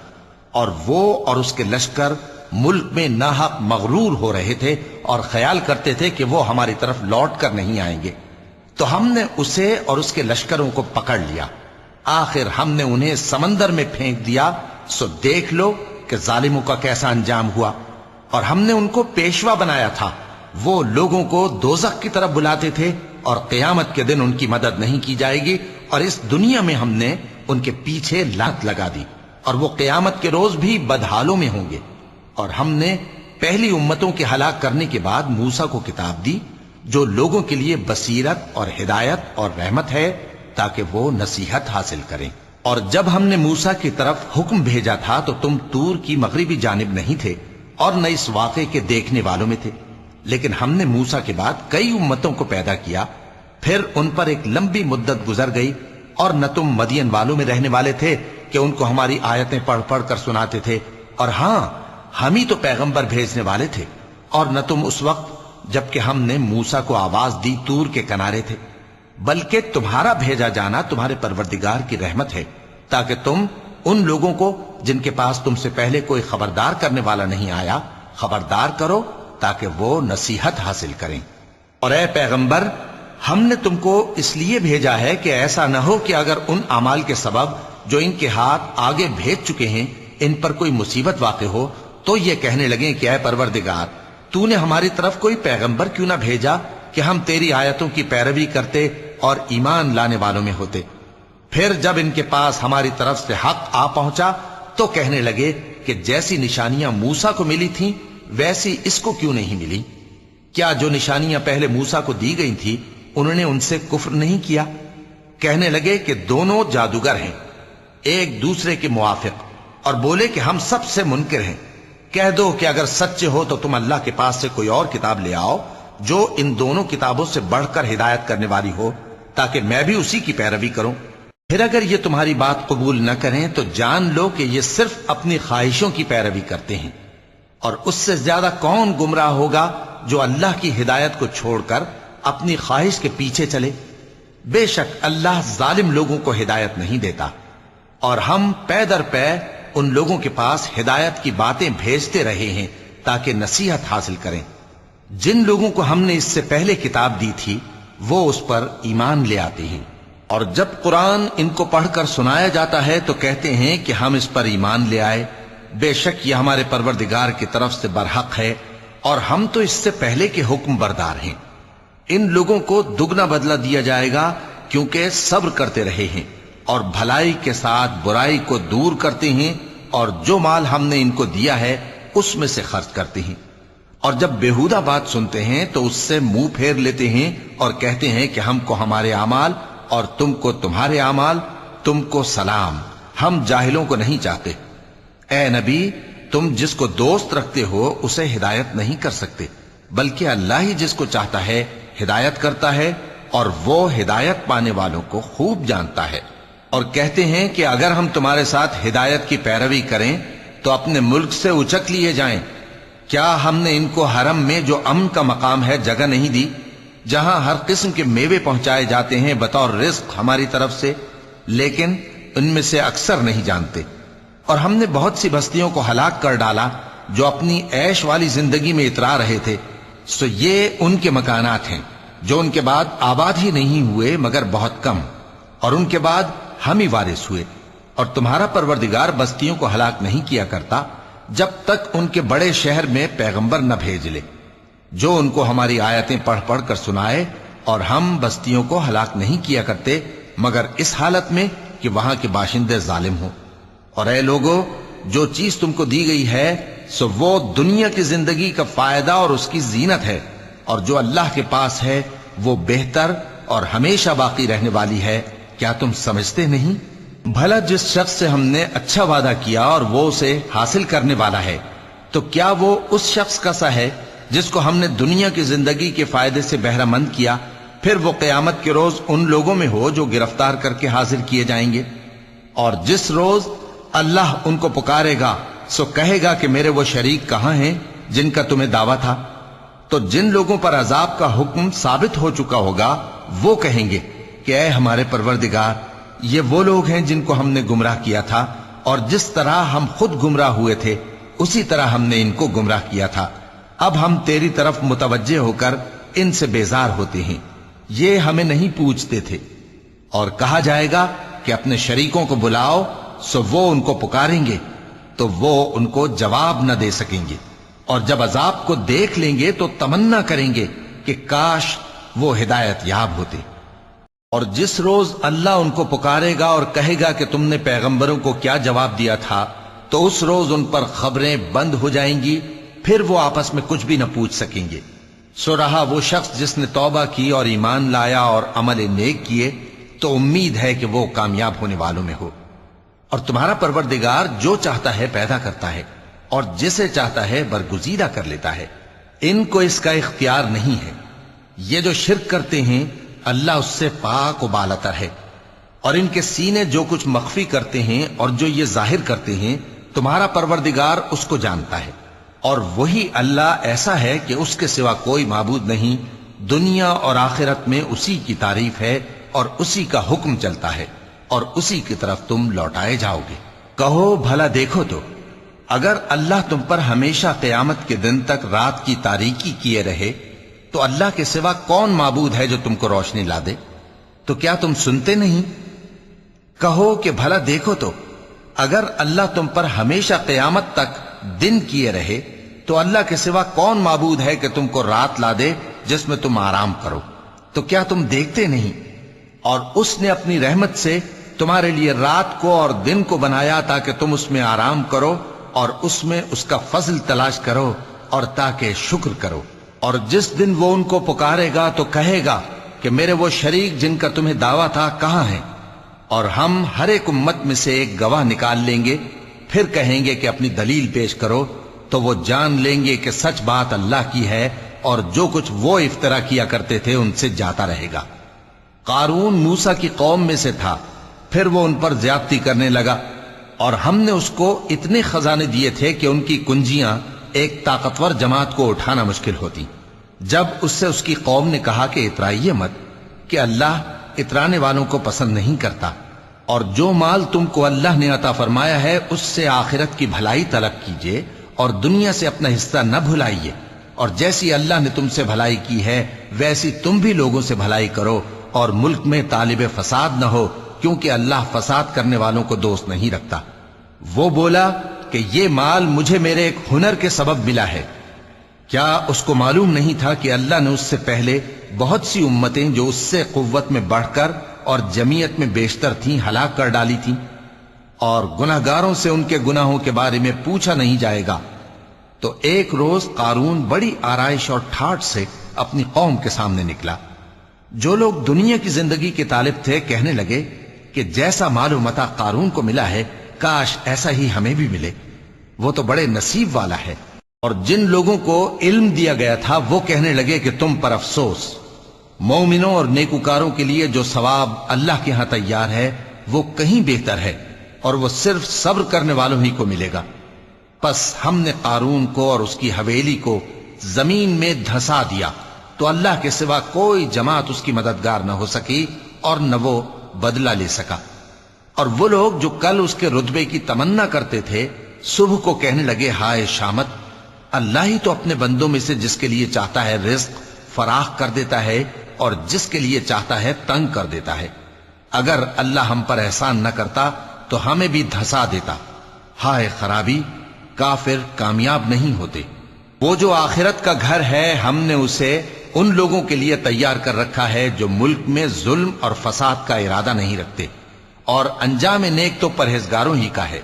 S1: اور وہ اور اس کے لشکر ملک میں ناحق مغرور ہو رہے تھے اور خیال کرتے تھے کہ وہ ہماری طرف لوٹ کر نہیں آئیں گے، تو ہم نے اسے اور اس کے لشکروں کو پکڑ لیا، آخر ہم نے انہیں سمندر میں پھینک دیا، سو دیکھ لو کہ ظالموں کا کیسا انجام ہوا۔ اور ہم نے ان کو پیشوا بنایا تھا، وہ لوگوں کو دوزخ کی طرف بلاتے تھے، اور قیامت کے دن ان کی مدد نہیں کی جائے گی، اور اس دنیا میں ہم نے ان کے پیچھے لعنت لگا دی، اور وہ قیامت کے روز بھی بدحالوں میں ہوں گے۔ اور ہم نے پہلی امتوں کے ہلاک کرنے کے بعد موسیٰ کو کتاب دی جو لوگوں کے لیے بصیرت اور ہدایت اور رحمت ہے تاکہ وہ نصیحت حاصل کریں۔ اور جب ہم نے موسیٰ کی طرف حکم بھیجا تھا تو تم طور کی مغربی جانب نہیں تھے اور نہ اس واقعے کے دیکھنے والوں میں تھے، لیکن ہم نے موسیٰ کے بعد کئی امتوں کو پیدا کیا، پھر ان پر ایک لمبی مدت گزر گئی، اور نہ تم مدین والوں میں رہنے والے تھے کہ ان کو ہماری آیتیں پڑھ پڑھ کر سناتے تھے، اور ہاں ہم ہی تو پیغمبر بھیجنے والے تھے، اور نہ تم اس وقت جبکہ ہم نے موسیٰ کو آواز دی طور کے کنارے تھے، بلکہ تمہارا بھیجا جانا تمہارے پروردگار کی رحمت ہے تاکہ تم ان لوگوں کو جن کے پاس تم سے پہلے کوئی خبردار کرنے والا نہیں آیا خبردار کرو تاکہ وہ نصیحت حاصل کریں۔ اور اے پیغمبر، ہم نے تم کو اس لیے بھیجا ہے کہ ایسا نہ ہو کہ اگر ان اعمال کے سبب جو ان کے ہاتھ آگے بھیج چکے ہیں ان پر کوئی مصیبت واقع ہو تو یہ کہنے لگیں کہ اے پروردگار، تو نے ہماری طرف کوئی پیغمبر کیوں نہ بھیجا کہ ہم تیری آیتوں کی پیروی کرتے اور ایمان لانے والوں میں ہوتے۔ پھر جب ان کے پاس ہماری طرف سے حق آ پہنچا تو کہنے لگے کہ جیسی نشانیاں موسیٰ کو ملی تھیں ویسی اس کو کیوں نہیں ملی؟ کیا جو نشانیاں پہلے موسیٰ کو دی گئی تھی انہوں نے ان سے کفر نہیں کیا؟ کہنے لگے کہ دونوں جادوگر ہیں ایک دوسرے کے موافق، اور بولے کہ ہم سب سے منکر ہیں۔ کہہ دو کہ اگر سچے ہو تو تم اللہ کے پاس سے کوئی اور کتاب لے آؤ جو ان دونوں کتابوں سے بڑھ کر ہدایت کرنے والی ہو تاکہ میں بھی اسی کی پیروی کروں۔ پھر اگر یہ تمہاری بات قبول نہ کریں تو جان لو کہ یہ صرف اپنی خواہشوں کی پیروی کرتے ہیں، اور اس سے زیادہ کون گمراہ ہوگا جو اللہ کی ہدایت کو چھوڑ کر اپنی خواہش کے پیچھے چلے۔ بے شک اللہ ظالم لوگوں کو ہدایت نہیں دیتا، اور ہم پے در پے ان لوگوں کے پاس ہدایت کی باتیں بھیجتے رہے ہیں تاکہ نصیحت حاصل کریں۔ جن لوگوں کو ہم نے اس سے پہلے کتاب دی تھی وہ اس پر ایمان لے آتے ہیں، اور جب قرآن ان کو پڑھ کر سنایا جاتا ہے تو کہتے ہیں کہ ہم اس پر ایمان لے آئے، بے شک یہ ہمارے پروردگار کی طرف سے برحق ہے، اور ہم تو اس سے پہلے کے حکم بردار ہیں۔ ان لوگوں کو دگنا بدلہ دیا جائے گا کیونکہ صبر کرتے رہے ہیں اور بھلائی کے ساتھ برائی کو دور کرتے ہیں، اور جو مال ہم نے ان کو دیا ہے اس میں سے خرچ کرتے ہیں، اور جب بیہودہ بات سنتے ہیں تو اس سے منہ پھیر لیتے ہیں اور کہتے ہیں کہ ہم کو ہمارے اعمال اور تم کو تمہارے اعمال، تم کو سلام، ہم جاہلوں کو نہیں چاہتے۔ اے نبی، تم جس کو دوست رکھتے ہو اسے ہدایت نہیں کر سکتے، بلکہ اللہ ہی جس کو چاہتا ہے ہدایت کرتا ہے، اور وہ ہدایت پانے والوں کو خوب جانتا ہے۔ اور کہتے ہیں کہ اگر ہم تمہارے ساتھ ہدایت کی پیروی کریں تو اپنے ملک سے اچک لیے جائیں۔ کیا ہم نے ان کو حرم میں جو امن کا مقام ہے جگہ نہیں دی، جہاں ہر قسم کے میوے پہنچائے جاتے ہیں بطور رزق ہماری طرف سے؟ لیکن ان میں سے اکثر نہیں جانتے۔ اور ہم نے بہت سی بستیوں کو ہلاک کر ڈالا جو اپنی عیش والی زندگی میں اترا رہے تھے، سو یہ ان کے مکانات ہیں جو ان کے بعد آباد ہی نہیں ہوئے مگر بہت کم، اور ان کے بعد ہم ہی وارث ہوئے۔ اور تمہارا پروردگار بستیوں کو ہلاک نہیں کیا کرتا جب تک ان کے بڑے شہر میں پیغمبر نہ بھیج لے جو ان کو ہماری آیتیں پڑھ پڑھ کر سنائے، اور ہم بستیوں کو ہلاک نہیں کیا کرتے مگر اس حالت میں کہ وہاں کے باشندے ظالم ہوں۔ اور اے لوگو، جو چیز تم کو دی گئی ہے سو وہ دنیا کی زندگی کا فائدہ اور اس کی زینت ہے، اور جو اللہ کے پاس ہے وہ بہتر اور ہمیشہ باقی رہنے والی ہے۔ کیا تم سمجھتے نہیں؟ بھلا جس شخص سے ہم نے اچھا وعدہ کیا اور وہ اسے حاصل کرنے والا ہے، تو کیا وہ اس شخص کا سا ہے جس کو ہم نے دنیا کی زندگی کے فائدے سے بہرہ مند کیا، پھر وہ قیامت کے روز ان لوگوں میں ہو جو گرفتار کر کے حاضر کیے جائیں گے؟ اور جس روز اللہ ان کو پکارے گا سو کہے گا کہ میرے وہ شریک کہاں ہیں جن کا تمہیں دعویٰ تھا؟ تو جن لوگوں پر عذاب کا حکم ثابت ہو چکا ہوگا وہ کہیں گے کہ اے ہمارے پروردگار، یہ وہ لوگ ہیں جن کو ہم نے گمراہ کیا تھا، اور جس طرح ہم خود گمراہ ہوئے تھے اسی طرح ہم نے ان کو گمراہ کیا تھا۔ اب ہم تیری طرف متوجہ ہو کر ان سے بیزار ہوتے ہیں، یہ ہمیں نہیں پوچھتے تھے۔ اور کہا جائے گا کہ اپنے شریکوں کو بلاؤ، سو وہ ان کو پکاریں گے تو وہ ان کو جواب نہ دے سکیں گے، اور جب عذاب کو دیکھ لیں گے تو تمنا کریں گے کہ کاش وہ ہدایت یاب ہوتے۔ اور جس روز اللہ ان کو پکارے گا اور کہے گا کہ تم نے پیغمبروں کو کیا جواب دیا تھا، تو اس روز ان پر خبریں بند ہو جائیں گی، پھر وہ آپس میں کچھ بھی نہ پوچھ سکیں گے۔ سو رہا وہ شخص جس نے توبہ کی اور ایمان لایا اور عمل نیک کیے، تو امید ہے کہ وہ کامیاب ہونے والوں میں ہو۔ اور تمہارا پروردگار جو چاہتا ہے پیدا کرتا ہے، اور جسے چاہتا ہے برگزیدہ کر لیتا ہے، ان کو اس کا اختیار نہیں ہے۔ یہ جو شرک کرتے ہیں اللہ اس سے پاک و بالاتر ہے، اور ان کے سینے جو کچھ مخفی کرتے ہیں اور جو یہ ظاہر کرتے ہیں تمہارا پروردگار اس کو جانتا ہے۔ اور وہی اللہ ایسا ہے کہ اس کے سوا کوئی معبود نہیں، دنیا اور آخرت میں اسی کی تعریف ہے اور اسی کا حکم چلتا ہے، اور اسی کی طرف تم لوٹائے جاؤ گے۔ کہو بھلا دیکھو تو، اگر اللہ تم پر ہمیشہ قیامت کے دن تک رات کی تاریکی کیے رہے تو اللہ کے سوا کون معبود ہے جو تم کو روشنی لا دے؟ تو کیا تم سنتے نہیں؟ کہو کہ بھلا دیکھو تو، اگر اللہ تم پر ہمیشہ قیامت تک دن کیے رہے تو اللہ کے سوا کون معبود ہے کہ تم کو رات لا دے جس میں تم آرام کرو؟ تو کیا تم دیکھتے نہیں؟ اور اس نے اپنی رحمت سے تمہارے لیے رات کو اور دن کو بنایا تاکہ تم اس میں آرام کرو اور اس میں اس کا فضل تلاش کرو اور تاکہ شکر کرو۔ اور جس دن وہ ان کو پکارے گا تو کہے گا کہ میرے وہ شریک جن کا تمہیں دعویٰ تھا کہاں ہیں؟ اور ہم ہر ایک امت میں سے ایک گواہ نکال لیں گے، پھر کہیں گے کہ اپنی دلیل پیش کرو، تو وہ جان لیں گے کہ سچ بات اللہ کی ہے، اور جو کچھ وہ افترا کیا کرتے تھے ان سے جاتا رہے گا۔ قارون موسیٰ کی قوم میں سے تھا، پھر وہ ان پر زیادتی کرنے لگا، اور ہم نے اس کو اتنے خزانے دیے تھے کہ ان کی کنجیاں ایک طاقتور جماعت کو اٹھانا مشکل ہوتی۔ جب اس سے اس کی قوم نے کہا کہ اترائیے مت، کہ اللہ اترانے والوں کو پسند نہیں کرتا، اور جو مال تم کو اللہ نے عطا فرمایا ہے اس سے آخرت کی بھلائی طلب کیجئے اور دنیا سے اپنا حصہ نہ بھلائیے، اور جیسی اللہ نے تم سے بھلائی کی ہے ویسی تم بھی لوگوں سے بھلائی کرو، اور ملک میں طالب فساد نہ ہو، کیونکہ اللہ فساد کرنے والوں کو دوست نہیں رکھتا۔ وہ بولا کہ یہ مال مجھے میرے ایک ہنر کے سبب ملا ہے۔ کیا اس کو معلوم نہیں تھا کہ اللہ نے اس سے پہلے بہت سی امتیں جو اس سے قوت میں بڑھ کر اور جمعیت میں بیشتر تھیں ہلاک کر ڈالی تھیں، اور گناہگاروں سے ان کے گناہوں کے بارے میں پوچھا نہیں جائے گا؟ تو ایک روز قارون بڑی آرائش اور ٹھاٹ سے اپنی قوم کے سامنے نکلا۔ جو لوگ دنیا کی زندگی کے طالب تھے کہنے لگے کہ جیسا مال و متا قارون کو ملا ہے کاش ایسا ہی ہمیں بھی ملے، وہ تو بڑے نصیب والا ہے۔ اور جن لوگوں کو علم دیا گیا تھا وہ کہنے لگے کہ تم پر افسوس، مومنوں اور نیکوکاروں کے لیے جو ثواب اللہ کے ہاں تیار ہے وہ کہیں بہتر ہے، اور وہ صرف صبر کرنے والوں ہی کو ملے گا۔ پس ہم نے قارون کو اور اس کی حویلی کو زمین میں دھسا دیا تو اللہ کے سوا کوئی جماعت اس کی مددگار نہ ہو سکی اور نہ وہ بدلہ لے سکا۔ اور وہ لوگ جو کل اس کے رتبے کی تمنا کرتے تھے صبح کو کہنے لگے ہائے شامت، اللہ ہی تو اپنے بندوں میں سے جس کے لیے چاہتا ہے رزق فراخ کر دیتا ہے اور جس کے لیے چاہتا ہے تنگ کر دیتا ہے۔ اگر اللہ ہم پر احسان نہ کرتا تو ہمیں بھی دھسا دیتا۔ ہائے خرابی، کافر کامیاب نہیں ہوتے۔ وہ جو آخرت کا گھر ہے ہم نے اسے ان لوگوں کے لیے تیار کر رکھا ہے جو ملک میں ظلم اور فساد کا ارادہ نہیں رکھتے، اور انجام نیک تو پرہیزگاروں ہی کا ہے۔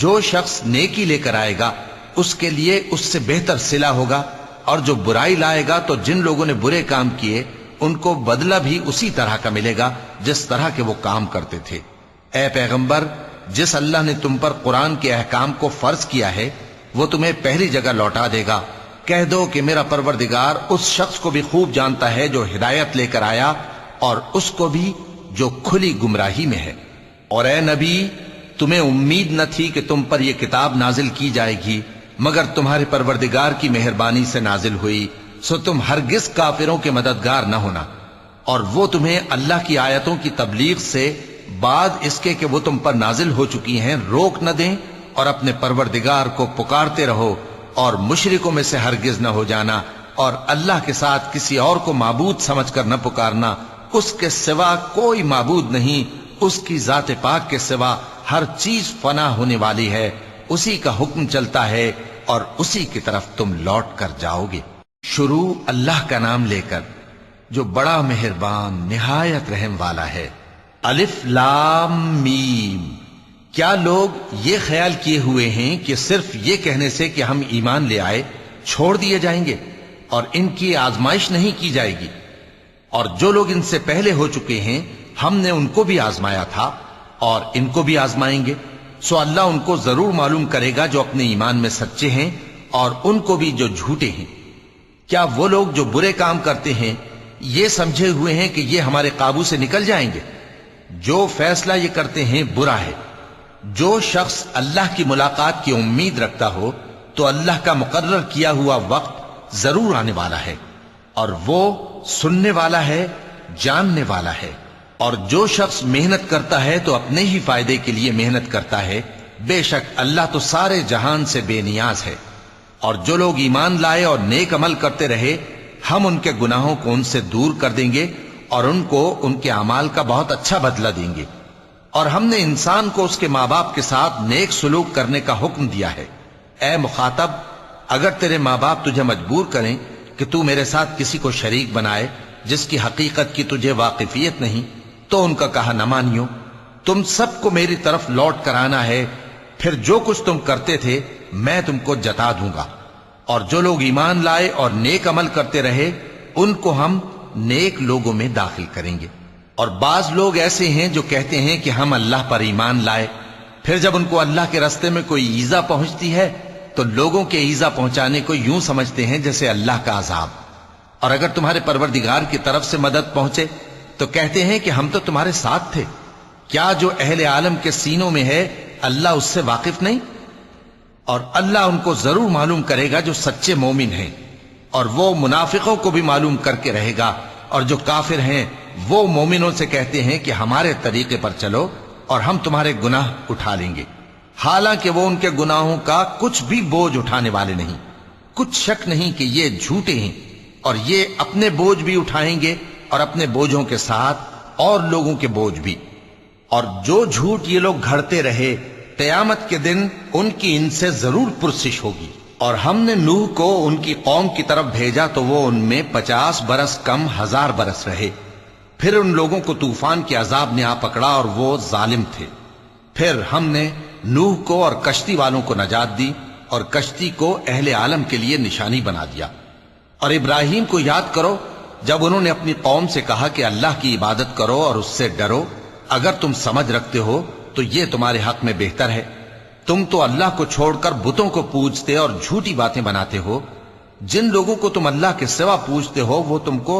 S1: جو شخص نیکی لے کر آئے گا اس کے لیے اس سے بہتر صلہ ہوگا، اور جو برائی لائے گا تو جن لوگوں نے برے کام کیے ان کو بدلہ بھی اسی طرح کا ملے گا جس طرح کے وہ کام کرتے تھے۔ اے پیغمبر، جس اللہ نے تم پر قرآن کے احکام کو فرض کیا ہے وہ تمہیں پہلی جگہ لوٹا دے گا۔ کہہ دو کہ میرا پروردگار اس شخص کو بھی خوب جانتا ہے جو ہدایت لے کر آیا اور اس کو بھی جو کھلی گمراہی میں ہے۔ اور اے نبی، تمہیں امید نہ تھی کہ تم پر یہ کتاب نازل کی جائے گی مگر تمہارے پروردگار کی مہربانی سے نازل ہوئی، سو تم ہرگز کافروں کے مددگار نہ ہونا، اور وہ تمہیں اللہ کی آیتوں کی تبلیغ سے بعد اس کے کہ وہ تم پر نازل ہو چکی ہیں روک نہ دیں، اور اپنے پروردگار کو پکارتے رہو اور مشرکوں میں سے ہرگز نہ ہو جانا، اور اللہ کے ساتھ کسی اور کو معبود سمجھ کر نہ پکارنا، اس کے سوا کوئی معبود نہیں، اس کی ذات پاک کے سوا ہر چیز فنا ہونے والی ہے، اسی کا حکم چلتا ہے اور اسی کی طرف تم لوٹ کر جاؤ گے۔ شروع اللہ کا نام لے کر جو بڑا مہربان نہایت رحم والا ہے۔ الف لام میم۔ کیا لوگ یہ خیال کیے ہوئے ہیں کہ صرف یہ کہنے سے کہ ہم ایمان لے آئے چھوڑ دیے جائیں گے اور ان کی آزمائش نہیں کی جائے گی؟ اور جو لوگ ان سے پہلے ہو چکے ہیں ہم نے ان کو بھی آزمایا تھا اور ان کو بھی آزمائیں گے، سو اللہ ان کو ضرور معلوم کرے گا جو اپنے ایمان میں سچے ہیں اور ان کو بھی جو جھوٹے ہیں۔ کیا وہ لوگ جو برے کام کرتے ہیں یہ سمجھے ہوئے ہیں کہ یہ ہمارے قابو سے نکل جائیں گے؟ جو فیصلہ یہ کرتے ہیں برا ہے۔ جو شخص اللہ کی ملاقات کی امید رکھتا ہو تو اللہ کا مقرر کیا ہوا وقت ضرور آنے والا ہے، اور وہ سننے والا ہے، جاننے والا ہے۔ اور جو شخص محنت کرتا ہے تو اپنے ہی فائدے کے لیے محنت کرتا ہے، بے شک اللہ تو سارے جہان سے بے نیاز ہے۔ اور جو لوگ ایمان لائے اور نیک عمل کرتے رہے ہم ان کے گناہوں کو ان سے دور کر دیں گے اور ان کو ان کے اعمال کا بہت اچھا بدلہ دیں گے۔ اور ہم نے انسان کو اس کے ماں باپ کے ساتھ نیک سلوک کرنے کا حکم دیا ہے۔ اے مخاطب، اگر تیرے ماں باپ تجھے مجبور کریں کہ تو میرے ساتھ کسی کو شریک بنائے جس کی حقیقت کی تجھے واقفیت نہیں تو ان کا کہا نہ مانیو۔ تم سب کو میری طرف لوٹ کر آنا ہے، پھر جو کچھ تم کرتے تھے میں تم کو جتا دوں گا۔ اور جو لوگ ایمان لائے اور نیک عمل کرتے رہے ان کو ہم نیک لوگوں میں داخل کریں گے۔ اور بعض لوگ ایسے ہیں جو کہتے ہیں کہ ہم اللہ پر ایمان لائے، پھر جب ان کو اللہ کے راستے میں کوئی ایذا پہنچتی ہے تو لوگوں کے ایذا پہنچانے کو یوں سمجھتے ہیں جیسے اللہ کا عذاب۔ اور اگر تمہارے پروردگار کی طرف سے مدد پہنچے تو کہتے ہیں کہ ہم تو تمہارے ساتھ تھے۔ کیا جو اہل عالم کے سینوں میں ہے اللہ اس سے واقف نہیں؟ اور اللہ ان کو ضرور معلوم کرے گا جو سچے مومن ہیں، اور وہ منافقوں کو بھی معلوم کر کے رہے گا۔ اور جو کافر ہیں وہ مومنوں سے کہتے ہیں کہ ہمارے طریقے پر چلو اور ہم تمہارے گناہ اٹھا لیں گے، حالانکہ وہ ان کے گناہوں کا کچھ بھی بوجھ اٹھانے والے نہیں۔ کچھ شک نہیں کہ یہ جھوٹے ہیں، اور یہ اپنے بوجھ بھی اٹھائیں گے اور اپنے بوجھوں کے ساتھ اور لوگوں کے بوجھ بھی۔ اور جو جھوٹ یہ لوگ گھڑتے رہے قیامت کے دن ان کی ان سے ضرور پرسش ہوگی۔ اور ہم نے نوح کو ان کی قوم کی طرف بھیجا تو وہ ان میں 50 برس کم 1000 برس رہے، پھر ان لوگوں کو طوفان کے عذاب نے آ پکڑا اور وہ ظالم تھے۔ پھر ہم نے نوح کو اور کشتی والوں کو نجات دی اور کشتی کو اہل عالم کے لیے نشانی بنا دیا۔ اور ابراہیم کو یاد کرو جب انہوں نے اپنی قوم سے کہا کہ اللہ کی عبادت کرو اور اس سے ڈرو، اگر تم سمجھ رکھتے ہو تو یہ تمہارے حق میں بہتر ہے۔ تم تو اللہ کو چھوڑ کر بتوں کو پوجتے اور جھوٹی باتیں بناتے ہو۔ جن لوگوں کو تم اللہ کے سوا پوجتے ہو وہ تم کو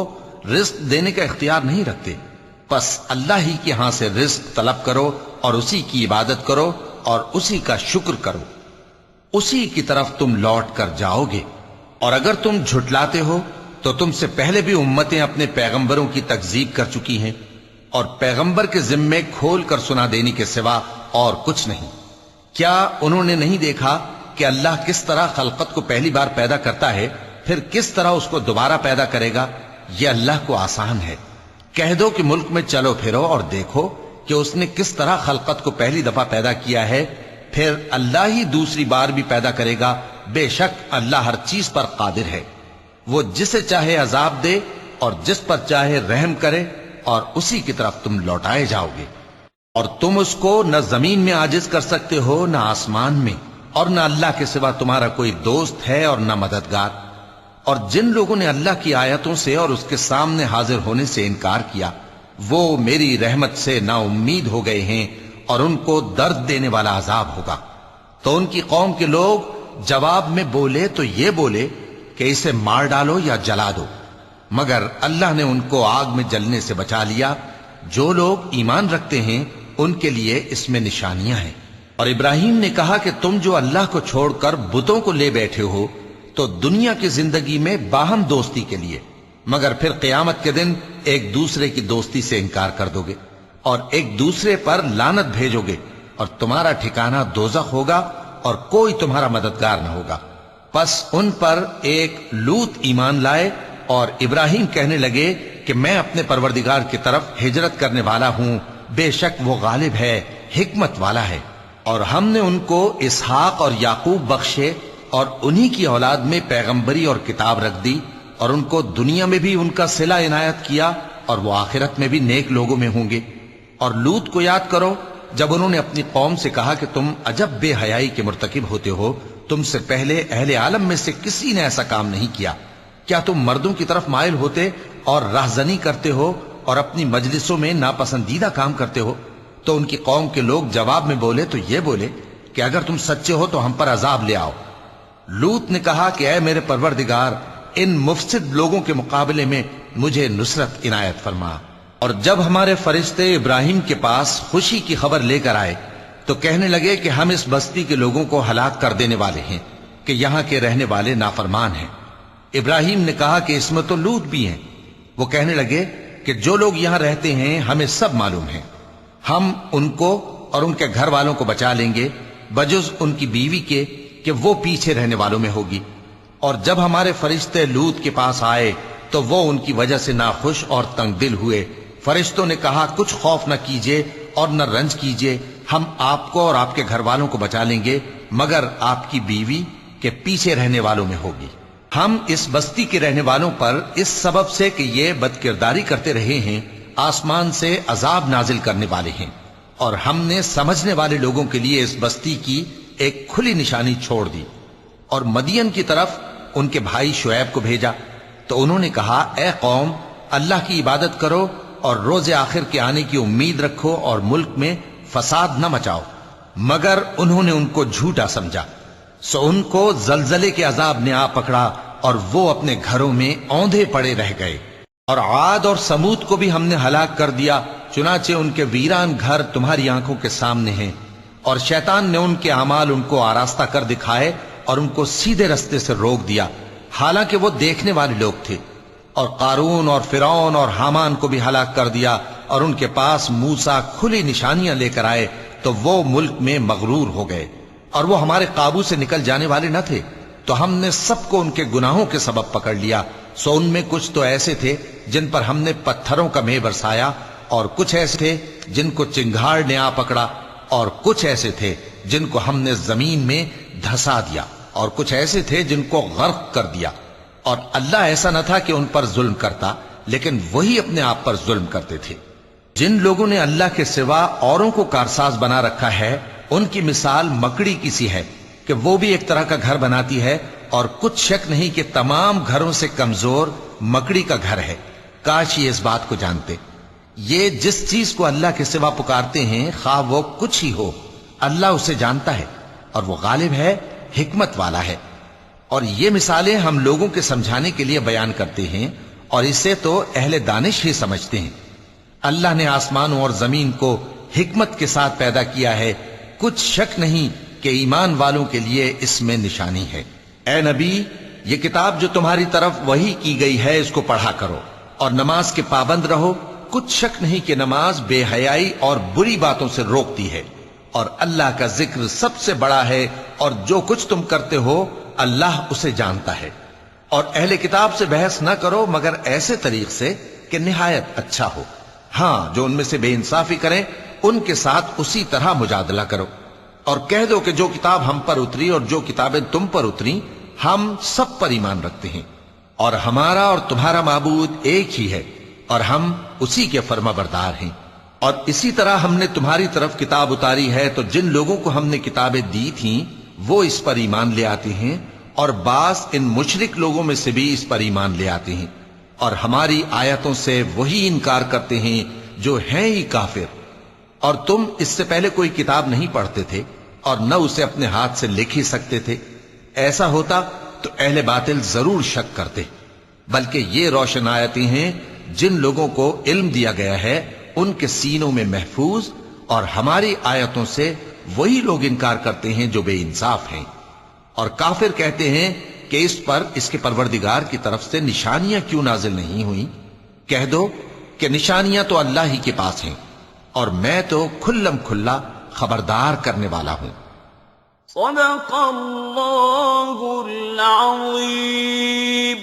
S1: رزق دینے کا اختیار نہیں رکھتے، پس اللہ ہی کے ہاں سے رزق طلب کرو اور اسی کی عبادت کرو اور اسی کا شکر کرو، اسی کی طرف تم لوٹ کر جاؤ گے۔ اور اگر تم جھٹلاتے ہو تو تم سے پہلے بھی امتیں اپنے پیغمبروں کی تکذیب کر چکی ہیں، اور پیغمبر کے ذمے کھول کر سنا دینے کے سوا اور کچھ نہیں۔ کیا انہوں نے نہیں دیکھا کہ اللہ کس طرح خلقت کو پہلی بار پیدا کرتا ہے، پھر کس طرح اس کو دوبارہ پیدا کرے گا؟ یہ اللہ کو آسان ہے۔ کہہ دو کہ ملک میں چلو پھرو اور دیکھو کہ اس نے کس طرح خلقت کو پہلی دفعہ پیدا کیا ہے، پھر اللہ ہی دوسری بار بھی پیدا کرے گا۔ بے شک اللہ ہر چیز پر قادر ہے۔ وہ جسے چاہے عذاب دے اور جس پر چاہے رحم کرے، اور اسی کی طرف تم لوٹائے جاؤ گے۔ اور تم اس کو نہ زمین میں عاجز کر سکتے ہو نہ آسمان میں، اور نہ اللہ کے سوا تمہارا کوئی دوست ہے اور نہ مددگار۔ اور جن لوگوں نے اللہ کی آیتوں سے اور اس کے سامنے حاضر ہونے سے انکار کیا، وہ میری رحمت سے نا امید ہو گئے ہیں، اور ان کو درد دینے والا عذاب ہوگا۔ تو ان کی قوم کے لوگ جواب میں بولے تو یہ بولے کہ اسے مار ڈالو یا جلا دو، مگر اللہ نے ان کو آگ میں جلنے سے بچا لیا۔ جو لوگ ایمان رکھتے ہیں ان کے لیے اس میں نشانیاں ہیں۔ اور ابراہیم نے کہا کہ تم جو اللہ کو چھوڑ کر بتوں کو لے بیٹھے ہو تو دنیا کی زندگی میں باہم دوستی کے لیے، مگر پھر قیامت کے دن ایک دوسرے کی دوستی سے انکار کر دو گے اور ایک دوسرے پر لعنت بھیجو گے، اور تمہارا ٹھکانہ دوزخ ہوگا اور کوئی تمہارا مددگار نہ ہوگا۔ پس ان پر ایک لوط ایمان لائے، اور ابراہیم کہنے لگے کہ میں اپنے پروردگار کی طرف ہجرت کرنے والا ہوں، بے شک وہ غالب ہے، حکمت والا ہے۔ اور ہم نے ان کو اسحاق اور یعقوب بخشے، اور انہی کی اولاد میں پیغمبری اور کتاب رکھ دی، اور ان کو دنیا میں بھی ان کا صلہ عنایت کیا، اور وہ آخرت میں بھی نیک لوگوں میں ہوں گے۔ اور لوط کو یاد کرو جب انہوں نے اپنی قوم سے کہا کہ تم عجب بے حیائی کے مرتکب ہوتے ہو، تم سے پہلے اہل عالم میں سے کسی نے ایسا کام نہیں کیا۔ کیا تم مردوں کی طرف مائل ہوتے اور رہزنی کرتے ہو اور اپنی مجلسوں میں ناپسندیدہ کام کرتے ہو؟ تو ان کی قوم کے لوگ جواب میں بولے تو یہ بولے کہ اگر تم سچے ہو تو ہم پر عذاب لے آؤ۔ لوط نے کہا کہ اے میرے پروردگار، ان مفسد لوگوں کے مقابلے میں مجھے نصرت عنایت فرما۔ اور جب ہمارے فرشتے ابراہیم کے پاس خوشی کی خبر لے کر آئے تو کہنے لگے کہ ہم اس بستی کے لوگوں کو ہلاک کر دینے والے ہیں کہ یہاں کے رہنے والے نافرمان ہیں۔ ابراہیم نے کہا کہ اس میں تو لوط بھی ہیں۔ وہ کہنے لگے کہ جو لوگ یہاں رہتے ہیں ہمیں سب معلوم ہیں، ہم ان کو اور ان کے گھر والوں کو بچا لیں گے، بجز ان کی بیوی کے کہ وہ پیچھے رہنے والوں میں ہوگی۔ اور جب ہمارے فرشتے لوط کے پاس آئے تو وہ ان کی وجہ سے ناخوش اور تنگ دل ہوئے۔ فرشتوں نے کہا کچھ خوف نہ کیجیے اور نہ رنج کیجیے، ہم آپ کو اور آپ کے گھر والوں کو بچا لیں گے، مگر آپ کی بیوی کے پیچھے رہنے والوں میں ہوگی۔ ہم اس بستی کے رہنے والوں پر اس سبب سے کہ یہ بدکرداری کرتے رہے ہیں آسمان سے عذاب نازل کرنے والے ہیں، اور ہم نے سمجھنے والے لوگوں کے لیے اس بستی کی ایک کھلی نشانی چھوڑ دی۔ اور مدین کی طرف ان کے بھائی شعیب کو بھیجا تو انہوں نے کہا اے قوم، اللہ کی عبادت کرو اور روز آخر کے آنے کی امید رکھو اور ملک میں فساد نہ مچاؤ، مگر انہوں نے ان کو جھوٹا سمجھا، سو ان کو زلزلے کے عذاب نے آ پکڑا اور وہ اپنے گھروں میں اوندھے پڑے رہ گئے۔ اور عاد اور سمود کو بھی ہم نے ہلاک کر دیا، چنانچہ ان کے ویران گھر تمہاری آنکھوں کے سامنے ہیں، اور شیطان نے ان کے اعمال ان کو آراستہ کر دکھائے اور ان کو سیدھے رستے سے روک دیا، حالانکہ وہ دیکھنے والے لوگ تھے۔ اور قارون اور فرعون اور حامان کو بھی ہلاک کر دیا، اور ان کے پاس موسیٰ کھلی نشانیاں لے کر آئے تو وہ ملک میں مغرور ہو گئے، اور وہ ہمارے قابو سے نکل جانے والے نہ تھے، تو ہم نے سب کو ان کے گناہوں کے سبب پکڑ لیا۔ سو ان میں کچھ تو ایسے تھے جن پر ہم نے پتھروں کا مے برسایا، اور کچھ ایسے تھے جن کو چنگھاڑ نے آ پکڑا، اور کچھ ایسے تھے جن کو ہم نے زمین میں دھسا دیا، اور کچھ ایسے تھے جن کو غرق کر دیا۔ اور اللہ ایسا نہ تھا کہ ان پر ظلم کرتا، لیکن وہی اپنے آپ پر ظلم کرتے تھے۔ جن لوگوں نے اللہ کے سوا اوروں کو کارساز بنا رکھا ہے، ان کی مثال مکڑی کی سی ہے کہ وہ بھی ایک طرح کا گھر بناتی ہے، اور کچھ شک نہیں کہ تمام گھروں سے کمزور مکڑی کا گھر ہے۔ کاش یہ اس بات کو جانتے۔ یہ جس چیز کو اللہ کے سوا پکارتے ہیں خواہ وہ کچھ ہی ہو، اللہ اسے جانتا ہے اور وہ غالب ہے، حکمت والا ہے۔ اور یہ مثالیں ہم لوگوں کے سمجھانے کے لیے بیان کرتے ہیں، اور اسے تو اہل دانش ہی سمجھتے ہیں۔ اللہ نے آسمانوں اور زمین کو حکمت کے ساتھ پیدا کیا ہے، کچھ شک نہیں کہ ایمان والوں کے لیے اس میں نشانی ہے۔ اے نبی، یہ کتاب جو تمہاری طرف وحی کی گئی ہے اس کو پڑھا کرو اور نماز کے پابند رہو۔ کچھ شک نہیں کہ نماز بے حیائی اور بری باتوں سے روکتی ہے، اور اللہ کا ذکر سب سے بڑا ہے، اور جو کچھ تم کرتے ہو اللہ اسے جانتا ہے۔ اور اہل کتاب سے بحث نہ کرو مگر ایسے طریق سے کہ نہایت اچھا ہو۔ ہاں، جو ان میں سے بے انصافی کریں ان کے ساتھ اسی طرح مجادلہ کرو، اور کہہ دو کہ جو کتاب ہم پر اتری اور جو کتابیں تم پر اتری ہم سب پر ایمان رکھتے ہیں، اور ہمارا اور تمہارا معبود ایک ہی ہے، اور ہم اسی کے فرما بردار ہیں۔ اور اسی طرح ہم نے تمہاری طرف کتاب اتاری ہے تو جن لوگوں کو ہم نے کتابیں دی تھیں وہ اس پر ایمان لے آتے ہیں، اور بعض ان مشرک لوگوں میں سے بھی اس پر ایمان لے آتے ہیں، اور ہماری آیتوں سے وہی انکار کرتے ہیں جو ہیں ہی کافر۔ اور تم اس سے پہلے کوئی کتاب نہیں پڑھتے تھے اور نہ اسے اپنے ہاتھ سے لکھ ہی سکتے تھے، ایسا ہوتا تو اہل باطل ضرور شک کرتے۔ بلکہ یہ روشن آیتیں ہیں جن لوگوں کو علم دیا گیا ہے ان کے سینوں میں محفوظ، اور ہماری آیتوں سے وہی لوگ انکار کرتے ہیں جو بے انصاف ہیں۔ اور کافر کہتے ہیں کہ اس پر اس کے پروردگار کی طرف سے نشانیاں کیوں نازل نہیں ہوئیں؟ کہہ دو کہ نشانیاں تو اللہ ہی کے پاس ہیں، اور میں تو کھلم کھلا خبردار کرنے والا ہوں۔
S2: صدق اللہ العظیم۔